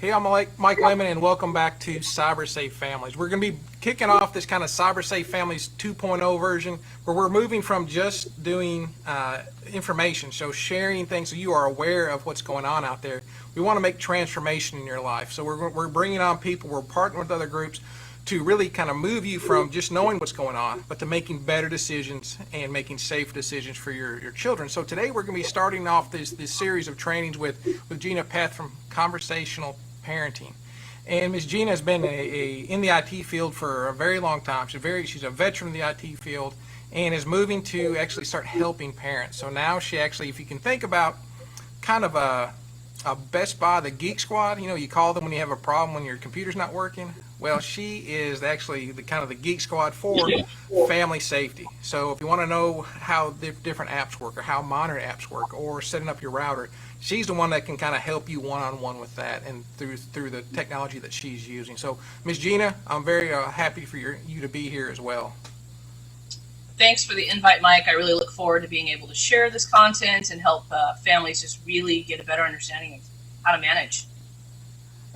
Hey, I'm Mike Lemon, and welcome back to Cyber Safe Families. We're going to be kicking off this kind of Cyber Safe Families 2.0 version, where we're moving from just doing information, so sharing things so you are aware of what's going on out there. We want to make transformation in your life. So we're bringing on people, we're partnering with other groups to really kind of move you from just knowing what's going on, but to making better decisions and making safe decisions for your children. So today we're going to be starting off this series of trainings with Gena Peth from Conversational Parenting. And Ms. Gena has been in the IT field for a very long time. She's a veteran in the IT field and is moving to actually start helping parents. So now she actually, if you can think about kind of a Best Buy, the Geek Squad, you call them when you have a problem when your computer's not working. Well, she is actually the kind of the Geek Squad for family safety. So if you want to know how different apps work or how monitored apps work or setting up your router, she's the one that can kind of help you one-on-one with that and through the technology that she's using. So, Ms. Gena, I'm very happy for you to be here as well. Thanks for the invite, Mike. I really look forward to being able to share this content and help families just really get a better understanding of how to manage.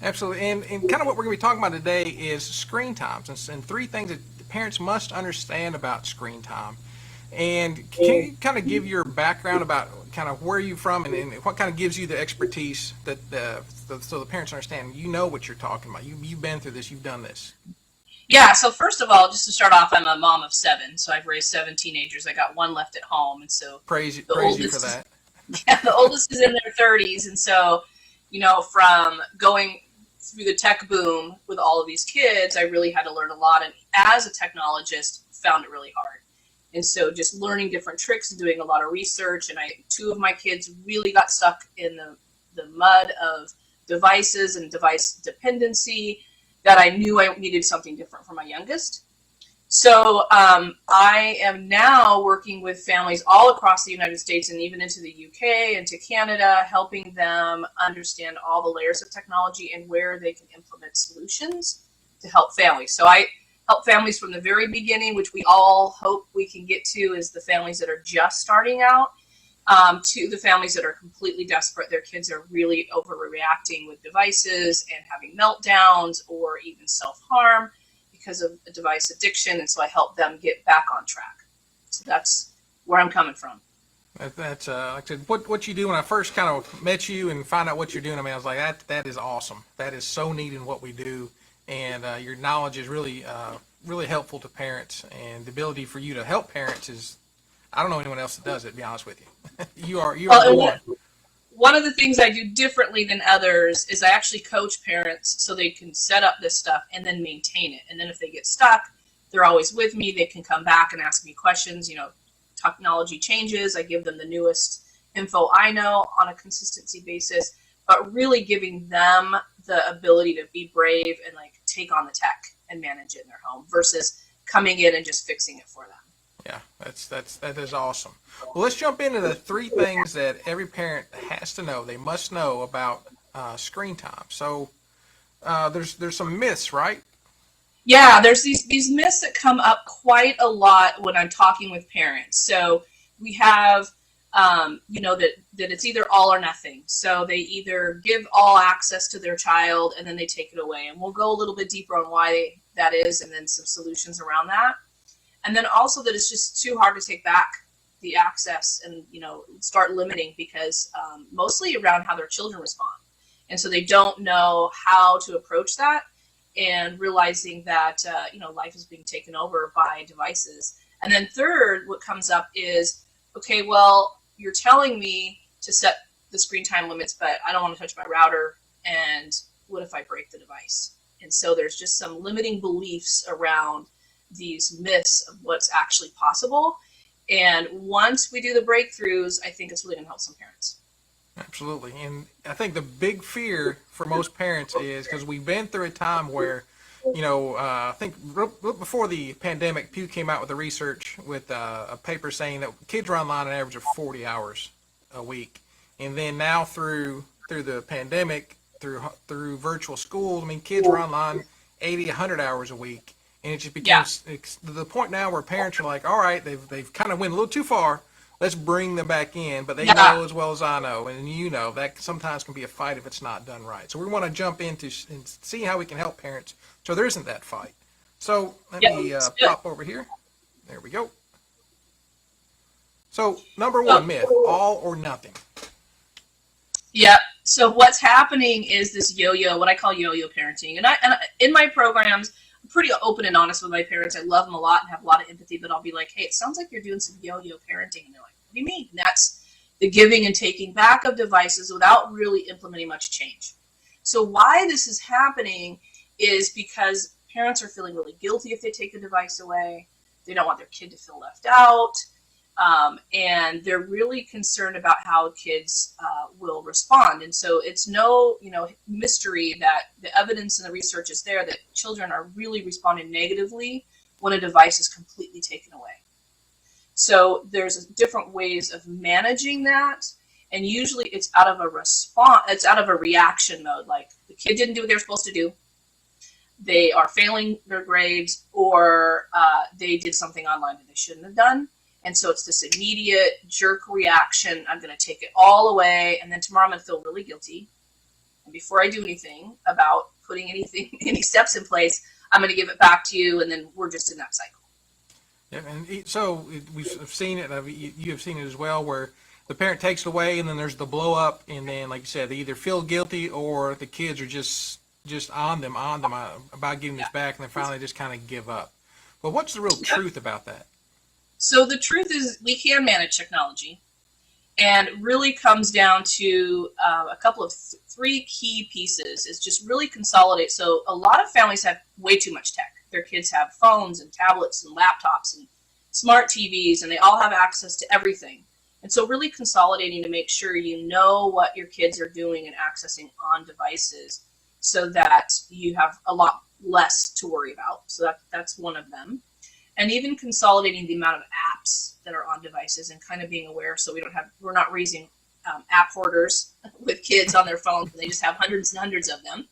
Absolutely. And kind of what we're going to be talking about today is screen times and three things that parents must understand about screen time. And can you kind of give your background about kind of where you're from and what kind of gives you the expertise that so the parents understand what you're talking about. You've been through this, you've done this. Yeah, so first of all, just to start off, I'm a mom of 7, so I've raised 7 teenagers. I got 1 left at home, and so praise you for that. Yeah, the oldest is in their 30s, and so from going through the tech boom with all of these kids, I really had to learn a lot, and as a technologist, found it really hard. And so just learning different tricks and doing a lot of research, and 2 of my kids really got stuck in the mud of devices and device dependency that I knew I needed something different for my youngest. So I am now working with families all across the United States and even into the UK and to Canada, helping them understand all the layers of technology and where they can implement solutions to help families. So I help families from the very beginning, which we all hope we can get to, is the families that are just starting out, to the families that are completely desperate. Their kids are really overreacting with devices and having meltdowns or even self-harm because of a device addiction, and so I help them get back on track. So that's where I'm coming from. That's like I said, what you do. When I first kind of met you and find out what you're doing, I was like, that is awesome. That is so neat in what we do, and your knowledge is really helpful to parents, and the ability for you to help parents is, I don't know anyone else that does it, to be honest with you. you are the one. One of the things I do differently than others is I actually coach parents so they can set up this stuff and then maintain it. And then if they get stuck, they're always with me. They can come back and ask me questions. Technology changes. I give them the newest info I know on a consistency basis, but really giving them the ability to be brave and take on the tech and manage it in their home versus coming in and just fixing it for them. Yeah, that is awesome. Well, let's jump into the 3 things that every parent has to know. They must know about screen time. So there's some myths, right? Yeah, there's these myths that come up quite a lot when I'm talking with parents. So we have that it's either all or nothing. So they either give all access to their child and then they take it away. And we'll go a little bit deeper on why that is and then some solutions around that. And then also that it's just too hard to take back the access and, start limiting because mostly around how their children respond. And so they don't know how to approach that and realizing that, life is being taken over by devices. And then third, what comes up is, okay, well, you're telling me to set the screen time limits, but I don't want to touch my router. And what if I break the device? And so there's just some limiting beliefs around these myths of what's actually possible. And once we do the breakthroughs, I think it's really going to help some parents. Absolutely. And I think the big fear for most parents is because we've been through a time where, I think before the pandemic, Pew came out with the research with a paper saying that kids are online an average of 40 hours a week. And then now through the pandemic, through virtual schools, kids are online 80, 100 hours a week. And it just becomes to the point now where parents are like, all right, they've kind of went a little too far. let's bring them back in, but they Yeah. know as well as I know, and you know, that sometimes can be a fight if it's not done right. So we want to jump into and see how we can help parents so there isn't that fight. So let Yeah. me Let's do it. pop over here. There we go. So number So, one myth, all or nothing. yeah. So what's happening is this yo-yo, what I call yo-yo parenting. And in my programs, I'm pretty open and honest with my parents. I love them a lot and have a lot of empathy, but I'll be like, hey, it sounds like you're doing some yo-yo parenting. And they're like, what do you mean? And that's the giving and taking back of devices without really implementing much change. So why this is happening is because parents are feeling really guilty if they take a device away. They don't want their kid to feel left out. And they're really concerned about how kids will respond. And so it's no, mystery that the evidence and the research is there that children are really responding negatively when a device is completely taken away. So there's different ways of managing that. And usually it's out of a response, it's out of a reaction mode. Like the kid didn't do what they were supposed to do. They are failing their grades, or they did something online that they shouldn't have done. And so it's this immediate jerk reaction. I'm going to take it all away, and then tomorrow I'm going to feel really guilty. And before I do anything about putting any steps in place, I'm going to give it back to you, and then we're just in that cycle. Yeah, and so we've seen it. You have seen it as well, where the parent takes it away, and then there's the blow up, and then, like you said, they either feel guilty or the kids are just on them about getting this back, and then finally just kind of give up. But what's the real truth about that? So the truth is we can manage technology, and it really comes down to a couple of three key pieces. Is just really consolidate. So a lot of families have way too much tech. Their kids have phones and tablets and laptops and smart TVs, and they all have access to everything. And so really consolidating to make sure you know what your kids are doing and accessing on devices so that you have a lot less to worry about. So that's one of them. And even consolidating the amount of apps that are on devices and kind of being aware so we're not raising app hoarders with kids on their phones and they just have hundreds and hundreds of them.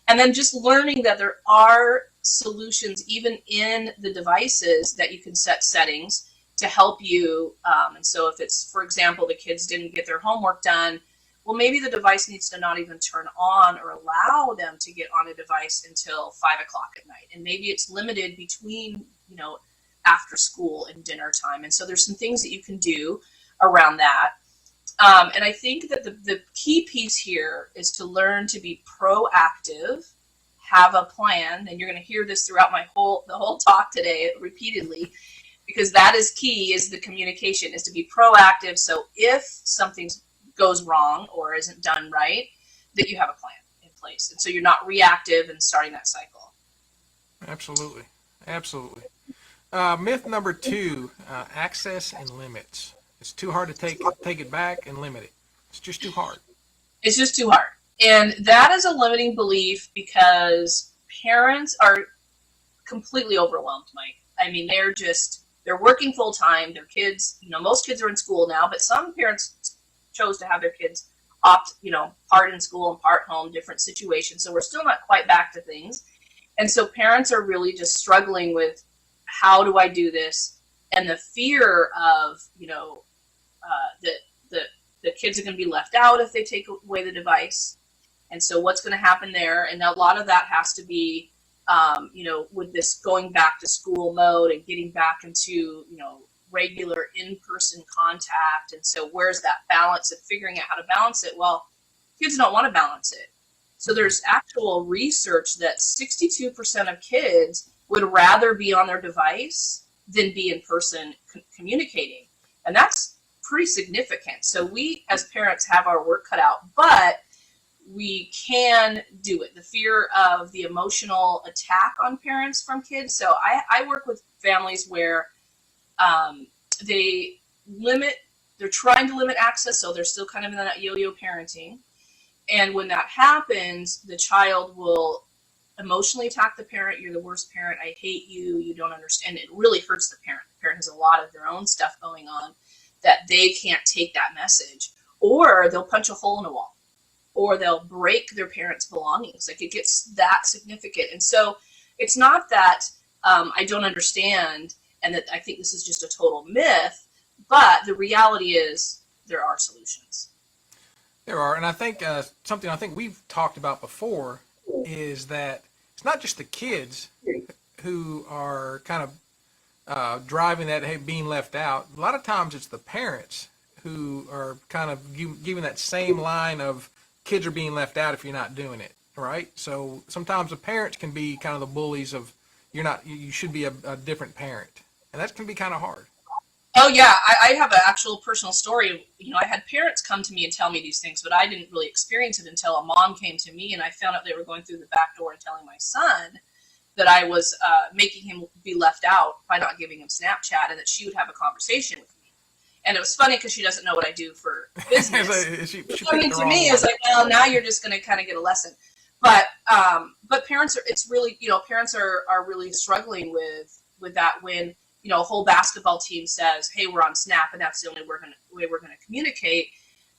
And then just learning that there are solutions even in the devices that you can set settings to help you. And so if it's, for example, the kids didn't get their homework done, well, maybe the device needs to not even turn on or allow them to get on a device until 5 o'clock at night. And maybe it's limited between, after school and dinner time. And so there's some things that you can do around that. And I think that the key piece here is to learn to be proactive, have a plan. And you're going to hear this throughout the whole talk today repeatedly, because that is key, is the communication, is to be proactive. So if something goes wrong or isn't done right, that you have a plan in place. And so you're not reactive and starting that cycle. Absolutely. Myth number 2, access and limits. It's too hard to take it back and limit it. It's just too hard. It's just too hard. And that is a limiting belief because parents are completely overwhelmed, Mike. I mean, they're working full time. Their kids, most kids are in school now, but some parents chose to have their kids part in school and part home, different situations. So we're still not quite back to things. And so parents are really just struggling with, how do I do this? And the fear of, that the kids are going to be left out if they take away the device. And so what's going to happen there? And a lot of that has to be, with this going back to school mode and getting back into, regular in-person contact. And so where's that balance of figuring out how to balance it? Well, kids don't want to balance it. So there's actual research that 62% of kids would rather be on their device than be in person communicating. And that's pretty significant. So we as parents have our work cut out, but we can do it. The fear of the emotional attack on parents from kids. So I work with families where they're trying to limit access, so they're still kind of in that yo-yo parenting. And when that happens, the child will emotionally attack the parent. You're the worst parent. I hate you. You don't understand. It really hurts the parent. The parent has a lot of their own stuff going on that they can't take that message. Or they'll punch a hole in a wall. Or they'll break their parents' belongings. Like, it gets that significant. And so it's not that I don't understand and that I think this is just a total myth, But the reality is there are solutions. There are, and I think something I think we've talked about before is that it's not just the kids who are kind of driving that, hey, being left out. A lot of times it's the parents who are kind of giving that same line of kids are being left out if you're not doing it, right? So sometimes the parents can be kind of the bullies of you should be a different parent, and that can be kind of hard. Oh yeah, I have an actual personal story. I had parents come to me and tell me these things, but I didn't really experience it until a mom came to me and I found out they were going through the back door and telling my son that I was making him be left out by not giving him Snapchat, and that she would have a conversation with me. And it was funny because she doesn't know what I do for business. she Coming to me is like, well, now you're just going to kind of get a lesson. But parents are, it's really, parents are really struggling with that when, a whole basketball team says, hey, we're on Snap, and that's the only way we're going to communicate,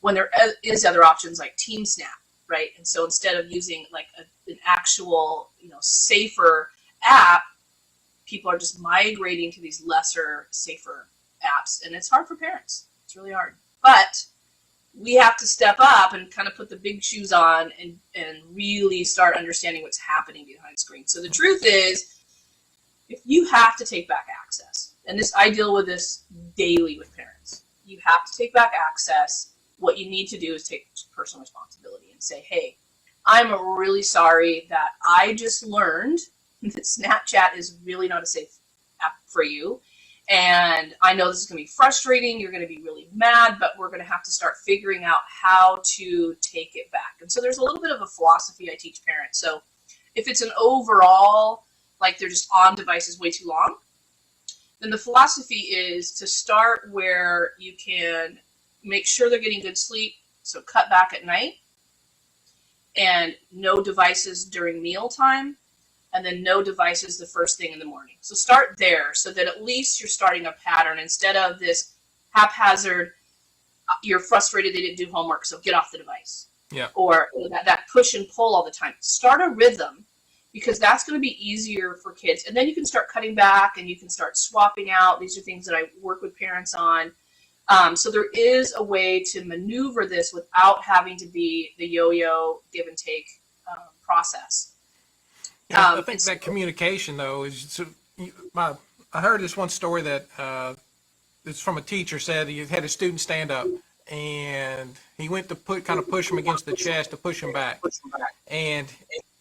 when there is other options like Team Snap, right? And so instead of using like an actual, safer app, people are just migrating to these lesser, safer apps, and it's hard for parents. It's really hard. But we have to step up and kind of put the big shoes on and really start understanding what's happening behind screens. So the truth is, if you have to take back access, and I deal with this daily with parents, you have to take back access. What you need to do is take personal responsibility and say, hey, I'm really sorry that I just learned that Snapchat is really not a safe app for you. And I know this is going to be frustrating. You're going to be really mad, but we're going to have to start figuring out how to take it back. And so there's a little bit of a philosophy I teach parents. So if it's an overall, like they're just on devices way too long, then the philosophy is to start where you can make sure they're getting good sleep. So cut back at night, and no devices during mealtime, and then no devices the first thing in the morning. So start there so that at least you're starting a pattern instead of this haphazard, you're frustrated they didn't do homework, so get off the device. Yeah. Or that push and pull all the time. Start a rhythm, because that's going to be easier for kids. And then you can start cutting back and you can start swapping out. These are things that I work with parents on. So there is a way to maneuver this without having to be the yo-yo give and take process. Yeah, I think that communication, though, is I heard this one story that it's from a teacher, said he had a student stand up and he went to push him against the chest to push him back, and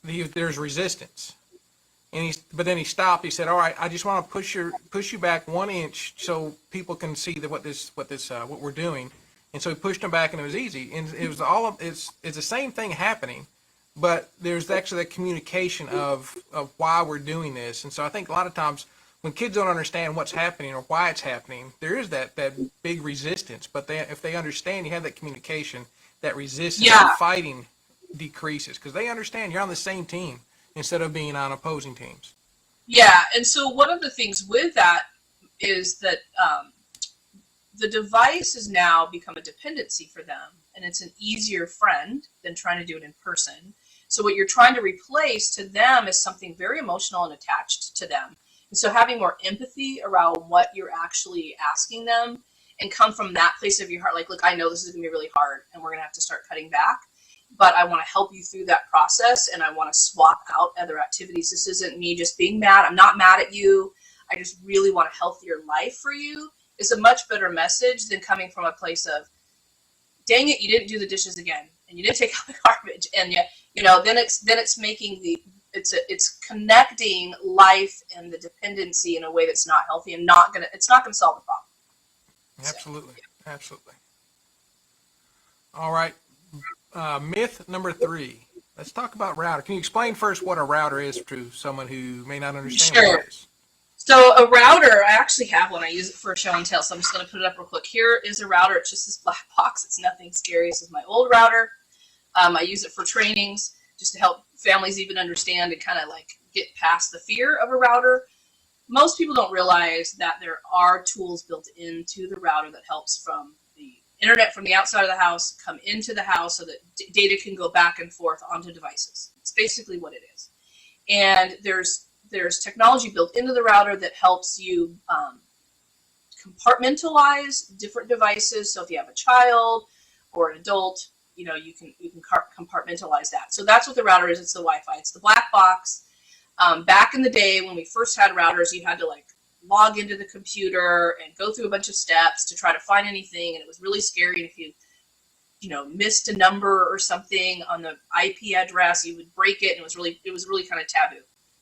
there's resistance, but then he stopped. He said, all right, I just want to push you back 1 inch so people can see what we're doing. And so he pushed him back, and it was easy, and it was it's the same thing happening, but there's actually that communication of why we're doing this. And so I think a lot of times when kids don't understand what's happening or why it's happening, there is that big resistance. But if they understand, you have that communication, that resistance, that fighting decreases, because they understand you're on the same team instead of being on opposing teams. Yeah, and so one of the things with that is that the device has now become a dependency for them, and it's an easier friend than trying to do it in person. So what you're trying to replace to them is something very emotional and attached to them. And so having more empathy around what you're actually asking them, and come from that place of your heart, like, look, I know this is going to be really hard and we're going to have to start cutting back, but I want to help you through that process, and I want to swap out other activities. This isn't me just being mad. I'm not mad at you. I just really want a healthier life for you. It's a much better message than coming from a place of, dang it, you didn't do the dishes again, and you didn't take out the garbage, and then it's making it's connecting life and the dependency in a way that's not healthy, and it's not gonna solve the problem. Absolutely, absolutely. All right. Myth number 3. Let's talk about router. Can you explain first what a router is to someone who may not understand what it is? So a router, I actually have one. I use it for show and tell, so I'm just going to put it up real quick. Here is a router. It's just this black box. It's nothing scary. This is my old router. I use it for trainings just to help families even understand and kind of like get past the fear of a router. Most people don't realize that there are tools built into the router that helps from the internet from the outside of the house come into the house so that data can go back and forth onto devices. It's basically what it is. And there's technology built into the router that helps you compartmentalize different devices. So if you have a child or an adult, you can compartmentalize that. So that's what the router is. It's the Wi-Fi. It's the black box. Back in the day when we first had routers, you had to log into the computer and go through a bunch of steps to try to find anything, and it was really scary. And if you missed a number or something on the IP address, you would break it, and it was really kind of taboo.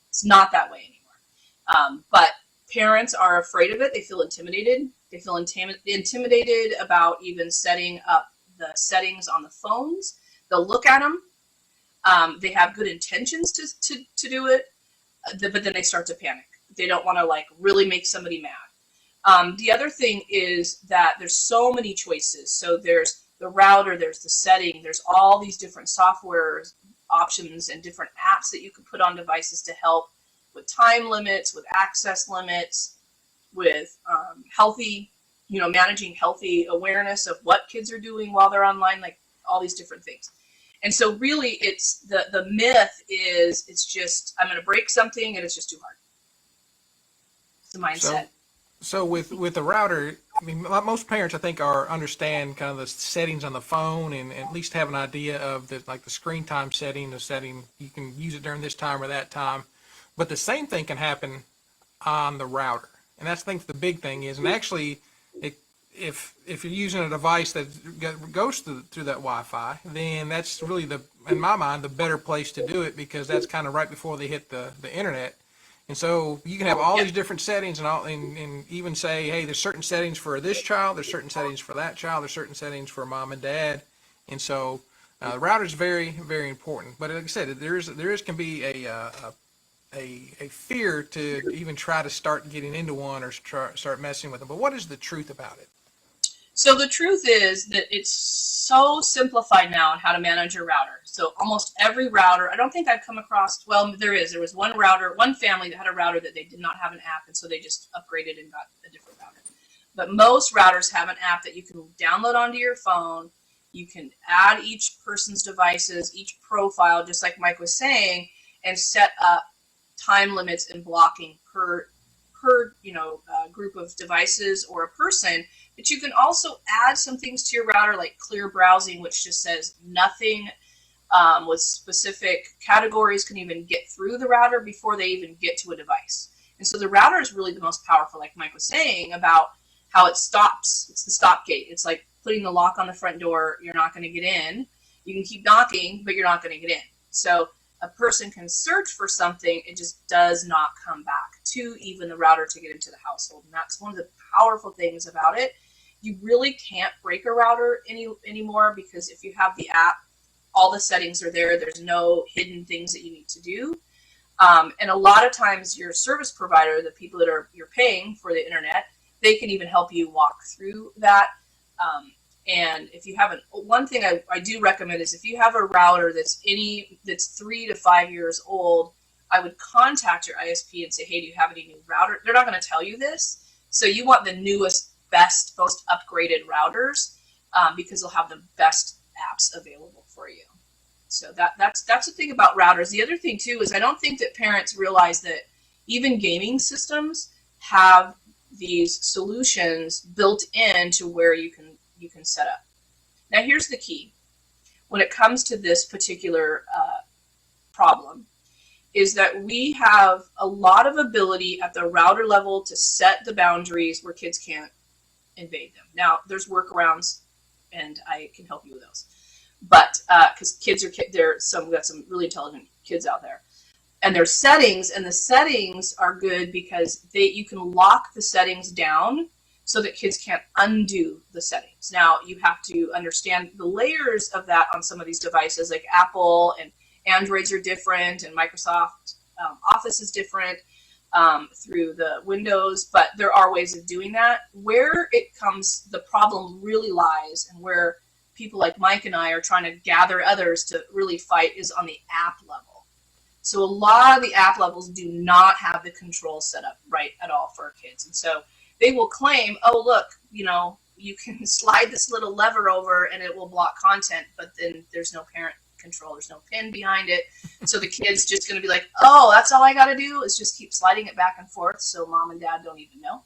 It's not that way anymore. But parents are afraid of it. They feel intimidated. They feel intimidated about even setting up the settings on the phones. They'll look at them. They have good intentions to do it, but then they start to panic. They don't want to really make somebody mad. The other thing is that there's so many choices. So there's the router, there's the setting, there's all these different software options and different apps that you can put on devices to help with time limits, with access limits, with healthy, managing healthy awareness of what kids are doing while they're online, all these different things. And so really it's the myth is it's just, I'm going to break something and it's just too hard. It's the mindset. So with the router, I mean, most parents, I think, understand kind of the settings on the phone and at least have an idea of the screen time setting, the setting you can use it during this time or that time. But the same thing can happen on the router, and that's, I think, the big thing is. And actually, if you're using a device that goes through that Wi-Fi, then that's really in my mind, the better place to do it, because that's kind of right before they hit the internet. And so you can have all these different settings and even say, hey, there's certain settings for this child, there's certain settings for that child, there's certain settings for mom and dad. And so the router is very, very important. But like I said, there can be a fear to even try to start getting into one or start messing with them. But what is the truth about it? So the truth is that it's so simplified now on how to manage a router. So almost every router, I don't think I've come across, well, there was one family that had a router that they did not have an app, and so they just upgraded and got a different router. But most routers have an app that you can download onto your phone. You can add each person's devices, each profile, just like Mike was saying, and set up time limits and blocking per group of devices or a person. But you can also add some things to your router, like clear browsing, which just says nothing with specific categories can even get through the router before they even get to a device. And so the router is really the most powerful, like Mike was saying, about how it stops. It's the stop gate. It's like putting the lock on the front door. You're not going to get in. You can keep knocking, but you're not going to get in. So a person can search for something. It just does not come back to even the router to get into the household. And that's one of the powerful things about it. You really can't break a router anymore, because if you have the app, all the settings are there. There's no hidden things that you need to do. And a lot of times your service provider, the people that you're paying for the internet, they can even help you walk through that. And if you haven't, one thing I do recommend is if you have a router that's 3 to 5 years old, I would contact your ISP and say, hey, do you have any new router? They're not going to tell you this. So you want the newest, best, most upgraded routers, because they'll have the best apps available for you. So that's the thing about routers. The other thing too is I don't think that parents realize that even gaming systems have these solutions built in to where you can set up. Now here's the key. When it comes to this particular problem, is that we have a lot of ability at the router level to set the boundaries where kids can't invade them. Now there's workarounds, and I can help you with those. But because we've got some really intelligent kids out there, and there's settings, and the settings are good because you can lock the settings down so that kids can't undo the settings. Now you have to understand the layers of that on some of these devices, like Apple and Androids are different, and Microsoft Office is different through the Windows, but there are ways of doing that. Where the problem really lies, and where people like Mike and I are trying to gather others to really fight, is on the app level. So a lot of the app levels do not have the control set up right at all for our kids. And so they will claim, oh, look, you can slide this little lever over and it will block content, but then there's no parent control. There's no pin behind it. So the kid's just going to be like, oh, that's all I got to do is just keep sliding it back and forth, so mom and dad don't even know.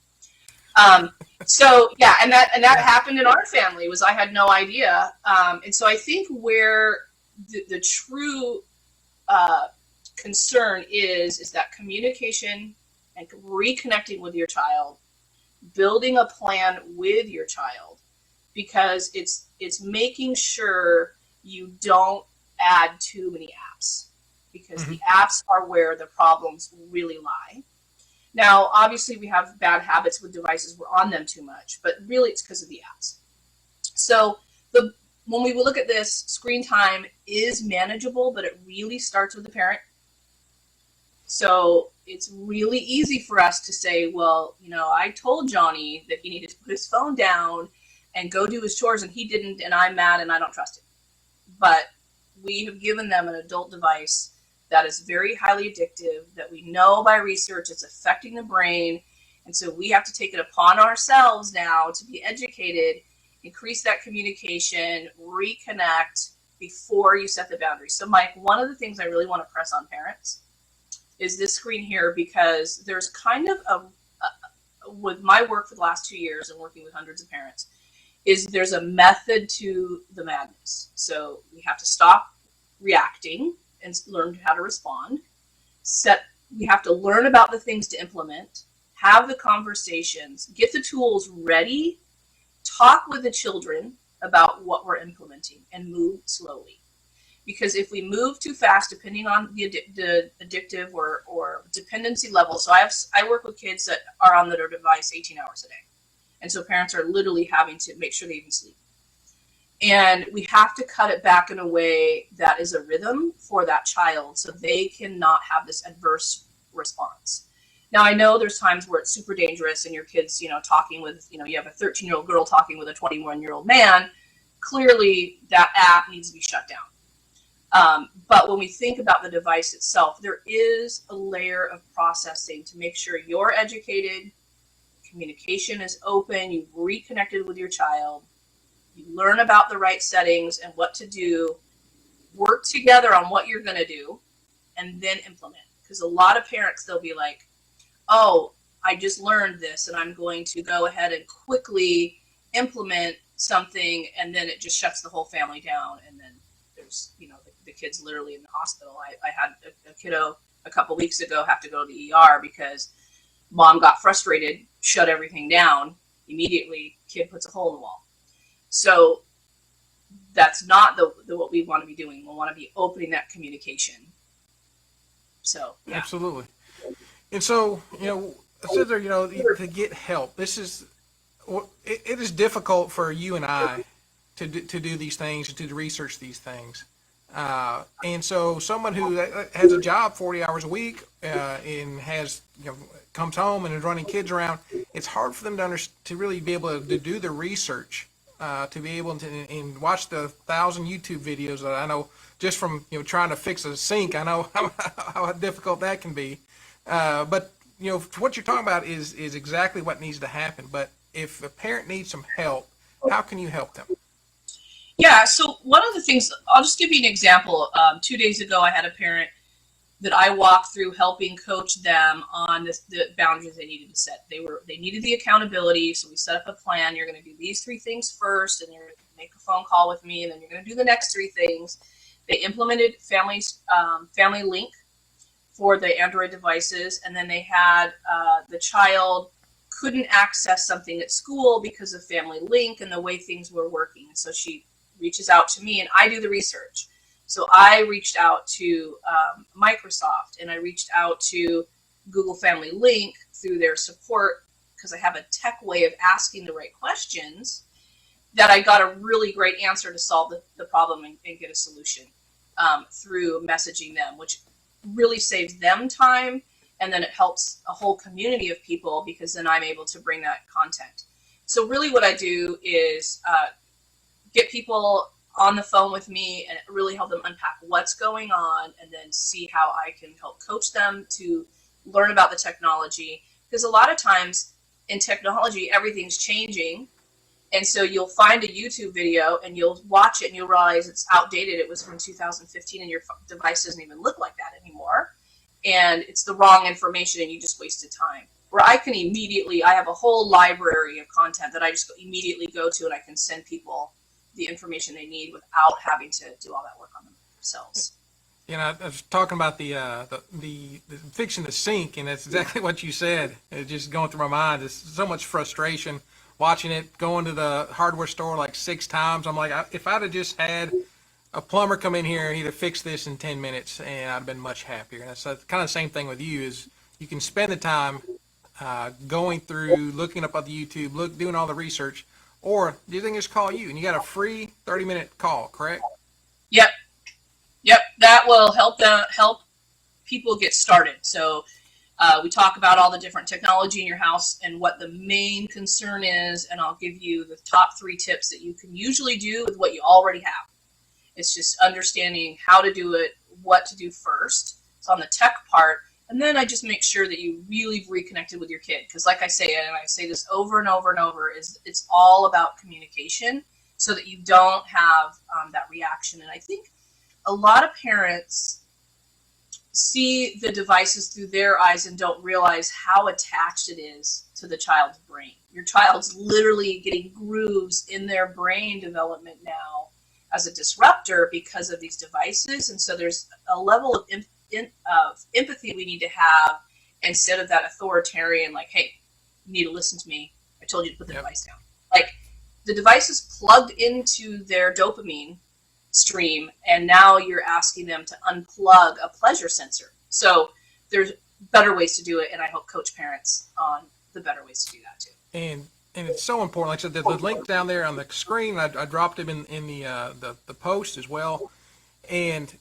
So yeah, and that happened in our family. Was I had no idea, and so I think where the true concern is that communication and reconnecting with your child, building a plan with your child, because it's making sure you don't add too many apps, because the apps are where the problems really lie. Now, obviously, we have bad habits with devices. We're on them too much, but really it's because of the apps. So when we look at this, screen time is manageable, but it really starts with the parent. So it's really easy for us to say, well, I told Johnny that he needed to put his phone down and go do his chores, and he didn't, and I'm mad and I don't trust him. But we have given them an adult device that is very highly addictive, that we know by research it's affecting the brain. And so we have to take it upon ourselves now to be educated, increase that communication, reconnect before you set the boundaries. So Mike, one of the things I really want to press on parents is this screen here, because there's kind of with my work for the last 2 years and working with hundreds of parents, is there's a method to the madness. So we have to stop reacting and learn how to respond. We have to learn about the things to implement, have the conversations, get the tools ready, talk with the children about what we're implementing, and move slowly. Because if we move too fast, depending on the addictive or dependency level, so I work with kids that are on their device 18 hours a day. And so parents are literally having to make sure they even sleep. And we have to cut it back in a way that is a rhythm for that child, so they cannot have this adverse response. Now, I know there's times where it's super dangerous and your kid's, talking with, you have a 13-year-old girl talking with a 21-year-old man. Clearly, that app needs to be shut down. But when we think about the device itself, there is a layer of processing to make sure you're educated, communication is open, you've reconnected with your child, you learn about the right settings and what to do, work together on what you're going to do, and then implement. Because a lot of parents, they'll be like, oh, I just learned this and I'm going to go ahead and quickly implement something, and then it just shuts the whole family down, and then there's, the kid's literally in the hospital. I had a kiddo a couple weeks ago have to go to the ER because mom got frustrated, shut everything down. Immediately, kid puts a hole in the wall. So that's not what we want to be doing. We want to be opening that communication. So, yeah. Absolutely. And so, sit there, to get help. This is, it is difficult for you and I to do these things, to research these things. And so someone who has a job 40 hours a week and has, comes home and is running kids around, it's hard for them to really be able to do the research, to be able to and watch the 1,000 YouTube videos that I know just from, trying to fix a sink. I know how difficult that can be. But, what you're talking about is exactly what needs to happen. But if a parent needs some help, how can you help them? Yeah, so one of the things, I'll just give you an example. 2 days ago, I had a parent that I walked through helping coach them on the boundaries they needed to set. They needed the accountability, so we set up a plan. You're going to do these 3 things first, and you're going to make a phone call with me, and then you're going to do the next 3 things. They implemented Family Link for the Android devices, and then they had the child couldn't access something at school because of Family Link and the way things were working. And so she reaches out to me, and I do the research. So I reached out to Microsoft, and I reached out to Google Family Link through their support, because I have a tech way of asking the right questions, that I got a really great answer to solve the problem and get a solution through messaging them, which really saves them time, and then it helps a whole community of people, because then I'm able to bring that content. So really what I do is get people on the phone with me and really help them unpack what's going on, and then see how I can help coach them to learn about the technology. Because a lot of times in technology, everything's changing. And so you'll find a YouTube video and you'll watch it and you'll realize it's outdated. It was from 2015 and your device doesn't even look like that anymore. And it's the wrong information and you just wasted time. where I can I have a whole library of content that I just immediately go to, and I can send people the information they need without having to do all that work on themselves. I was talking about the fixing the sink, and that's exactly what you said. It's just going through my mind. There's so much frustration watching it, going to the hardware store like 6 times. I'm like, if I'd have just had a plumber come in here, he'd have fixed this in 10 minutes, and I'd have been much happier. And that's kind of the same thing with you, is you can spend the time going through, looking up on the YouTube, doing all the research, or you can just call you, and you got a free 30-minute call, correct? Yep. That will help people get started. So we talk about all the different technology in your house and what the main concern is, and I'll give you the top 3 tips that you can usually do with what you already have. It's just understanding how to do it, what to do first. So on the tech part, and then I just make sure that you really reconnected with your kid. Because like I say, and I say this over and over and over, it's all about communication so that you don't have that reaction. And I think a lot of parents see the devices through their eyes and don't realize how attached it is to the child's brain. Your child's literally getting grooves in their brain development now as a disruptor because of these devices. And so there's a level of empathy we need to have, instead of that authoritarian, like, hey, you need to listen to me. I told you to put the device down. Like, the device is plugged into their dopamine stream, and now you're asking them to unplug a pleasure sensor. So there's better ways to do it, and I hope coach parents on the better ways to do that too. And it's so important. Like I said, the link down there on the screen, I dropped them in the post as well. And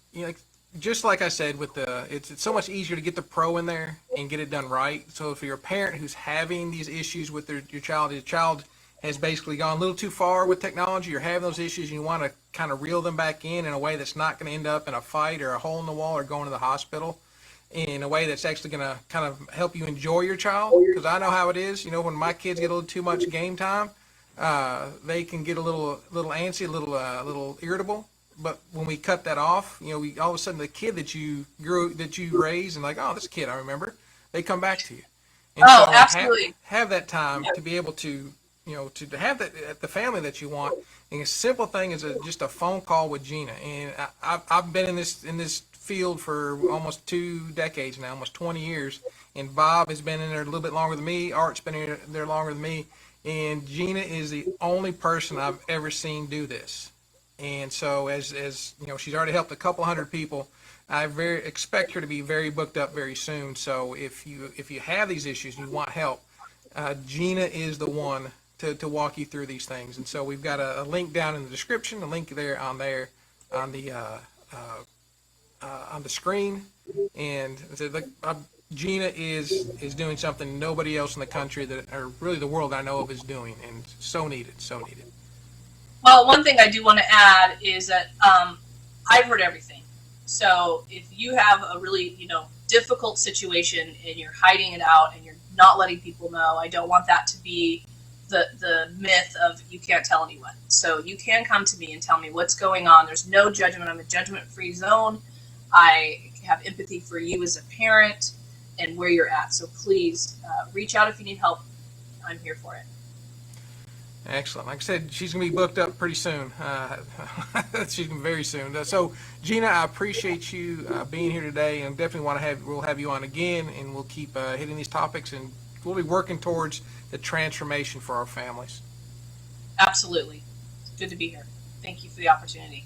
just like I said, with it's so much easier to get the pro in there and get it done right. So if you're a parent who's having these issues with your child has basically gone a little too far with technology, you're having those issues, and you want to kind of reel them back in a way that's not going to end up in a fight or a hole in the wall or going to the hospital, in a way that's actually going to kind of help you enjoy your child. Because I know how it is. When my kids get a little too much game time, they can get a little antsy, a little irritable. But when we cut that off, we all of a sudden, the kid that you raised, and like, oh, this kid I remember, they come back to you. And so absolutely. Have that time to be able to to have the family that you want. And a simple thing is just a phone call with Gena. And I've been in this field for almost 2 decades now, almost 20 years. And Bob has been in there a little bit longer than me. Art's been in there longer than me. And Gena is the only person I've ever seen do this. And so as she's already helped a couple hundred people. I expect her to be very booked up very soon. So if you have these issues and you want help, Gena is the one to walk you through these things. And so we've got a link down in the description, a link there on the screen. And Gena is doing something nobody else in the country or really the world I know of is doing, and so needed. Well, one thing I do want to add is that I've heard everything. So if you have a really difficult situation and you're hiding it out and you're not letting people know, I don't want that to be the myth of you can't tell anyone. So you can come to me and tell me what's going on. There's no judgment. I'm a judgment-free zone. I have empathy for you as a parent and where you're at. So please reach out if you need help. I'm here for it. Excellent. Like I said, she's going to be booked up pretty soon. She's going to be very soon. So, Gena, I appreciate you being here today, and definitely we'll have you on again, and we'll keep hitting these topics, and we'll be working towards the transformation for our families. Absolutely. It's good to be here. Thank you for the opportunity.